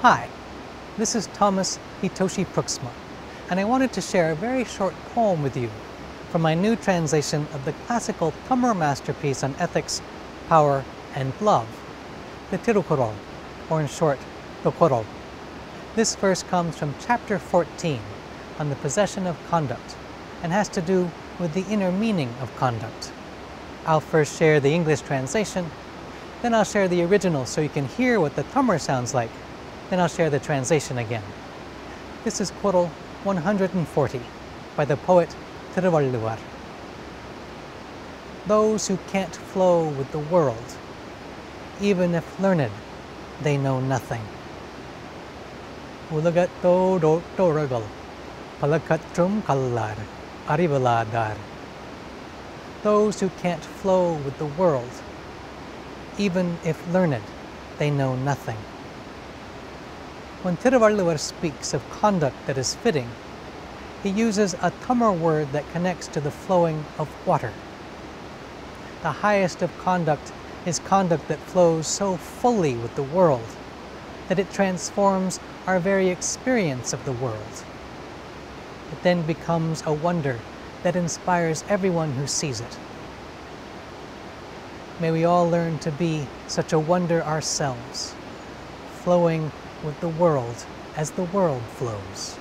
Hi, this is Thomas Hitoshi Pruiksma, and I wanted to share a very short poem with you from my new translation of the classical Tamil masterpiece on ethics, power, and love, the Tirukkural, or in short, the Kural. This verse comes from chapter 14 on the possession of conduct and has to do with the inner meaning of conduct. I'll first share the English translation, then I'll share the original so you can hear what the Tamil sounds like, then I'll share the translation again. This is Kural 140 by the poet Tiruvalluvar. Those who can't flow with the world, even if learned, they know nothing. உலகத Pruiksma அறிவிலாதார். Those who can't flow with the world, even if learned, they know nothing. When Tiruvalluvar speaks of conduct that is fitting, he uses a Tamil word that connects to the flowing of water. The highest of conduct is conduct that flows so fully with the world that it transforms our very experience of the world. It then becomes a wonder that inspires everyone who sees it. May we all learn to be such a wonder ourselves, flowing with the world as the world flows.